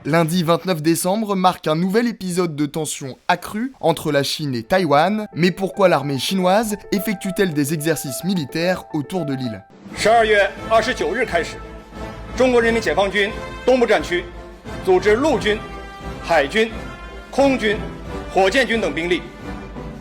Lundi 29 décembre marque un nouvel épisode de tension accrue entre la Chine et Taïwan. Mais pourquoi l'armée chinoise effectue-t-elle des exercices militaires autour de l'île ? 12月29日开始，中国人民解放军东部战区组织陆军、海军、空军、火箭军等兵力，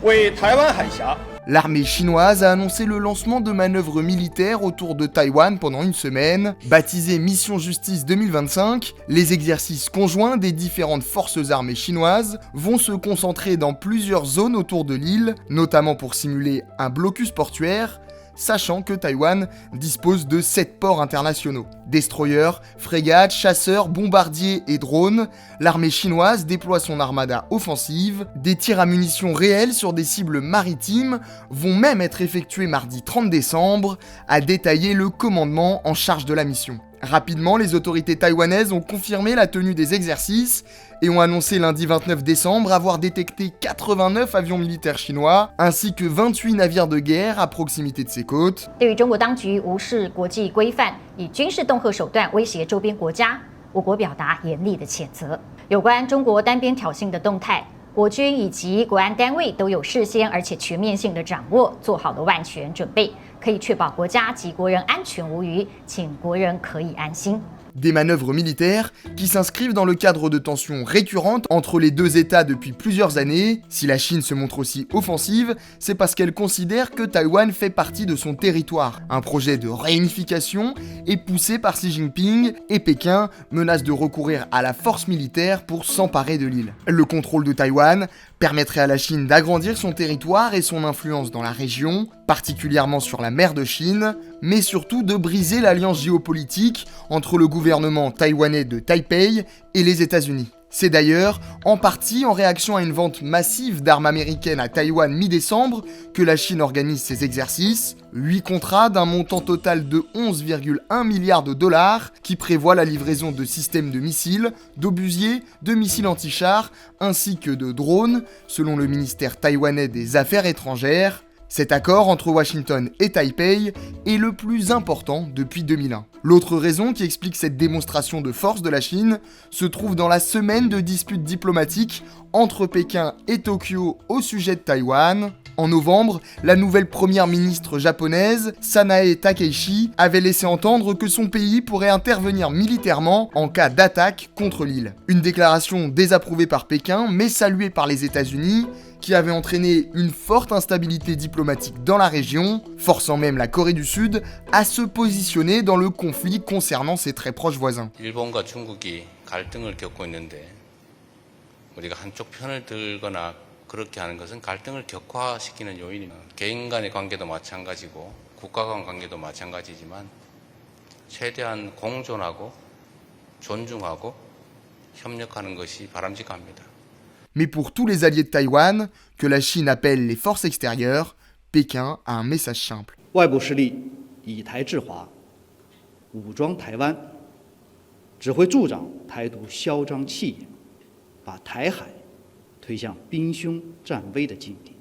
为台湾海峡。 L'armée chinoise a annoncé le lancement de manœuvres militaires autour de Taïwan pendant une semaine. Baptisée Mission Justice 2025, les exercices conjoints des différentes forces armées chinoises vont se concentrer dans plusieurs zones autour de l'île, notamment pour simuler un blocus portuaire, sachant que Taïwan dispose de 7 ports internationaux. Destroyers, frégates, chasseurs, bombardiers et drones, l'armée chinoise déploie son armada offensive. Des tirs à munitions réels sur des cibles maritimes vont même être effectués mardi 30 décembre, a détaillé le commandement en charge de la mission. Rapidement, les autorités taïwanaises ont confirmé la tenue des exercices et ont annoncé lundi 29 décembre avoir détecté 89 avions militaires chinois ainsi que 28 navires de guerre à proximité de ses côtes. 对于中国当局无视国际规范，以军事恫吓手段威胁周边国家，我国表达严厉的谴责。有关中国单边挑衅的动态，国军以及国安单位都有事先而且全面性的掌握，做好了万全准备，可以确保国家及国人安全无虞，请国人可以安心。 Des manœuvres militaires qui s'inscrivent dans le cadre de tensions récurrentes entre les deux États depuis plusieurs années. Si la Chine se montre aussi offensive, c'est parce qu'elle considère que Taïwan fait partie de son territoire. Un projet de réunification est poussé par Xi Jinping et Pékin menace de recourir à la force militaire pour s'emparer de l'île. Le contrôle de Taïwan permettrait à la Chine d'agrandir son territoire et son influence dans la région, particulièrement sur la mer de Chine, mais surtout de briser l'alliance géopolitique entre le gouvernement taïwanais de Taipei et les États-Unis. C'est d'ailleurs en partie en réaction à une vente massive d'armes américaines à Taïwan mi-décembre que la Chine organise ces exercices. 8 contrats d'un montant total de 11,1 milliards de dollars qui prévoient la livraison de systèmes de missiles, d'obusiers, de missiles anti-chars ainsi que de drones, selon le ministère taïwanais des Affaires étrangères. Cet accord entre Washington et Taipei est le plus important depuis 2001. L'autre raison qui explique cette démonstration de force de la Chine se trouve dans la semaine de disputes diplomatiques entre Pékin et Tokyo au sujet de Taïwan. En novembre, la nouvelle première ministre japonaise, Sanae Takaichi, avait laissé entendre que son pays pourrait intervenir militairement en cas d'attaque contre l'île. Une déclaration désapprouvée par Pékin, mais saluée par les États-Unis, qui avait entraîné une forte instabilité diplomatique dans la région, forçant même la Corée du Sud à se positionner dans le conflit concernant ses très proches voisins. 일본과 중국이 갈등을 겪고 있는데 우리가 한쪽 편을 들거나 그렇게 하는 것은 갈등을 격화시키는 요인입니다. 개인 간의 관계도 마찬가지고 국가 간 관계도 마찬가지지만 최대한 공존하고 존중하고 협력하는 것이 바람직합니다. Mais pour tous les alliés de Taïwan, que la Chine appelle les forces extérieures, Pékin a un message simple. 外部势力以台制华，武装台湾，只会助长台独嚣张气焰，把台海推向兵凶战危的境地。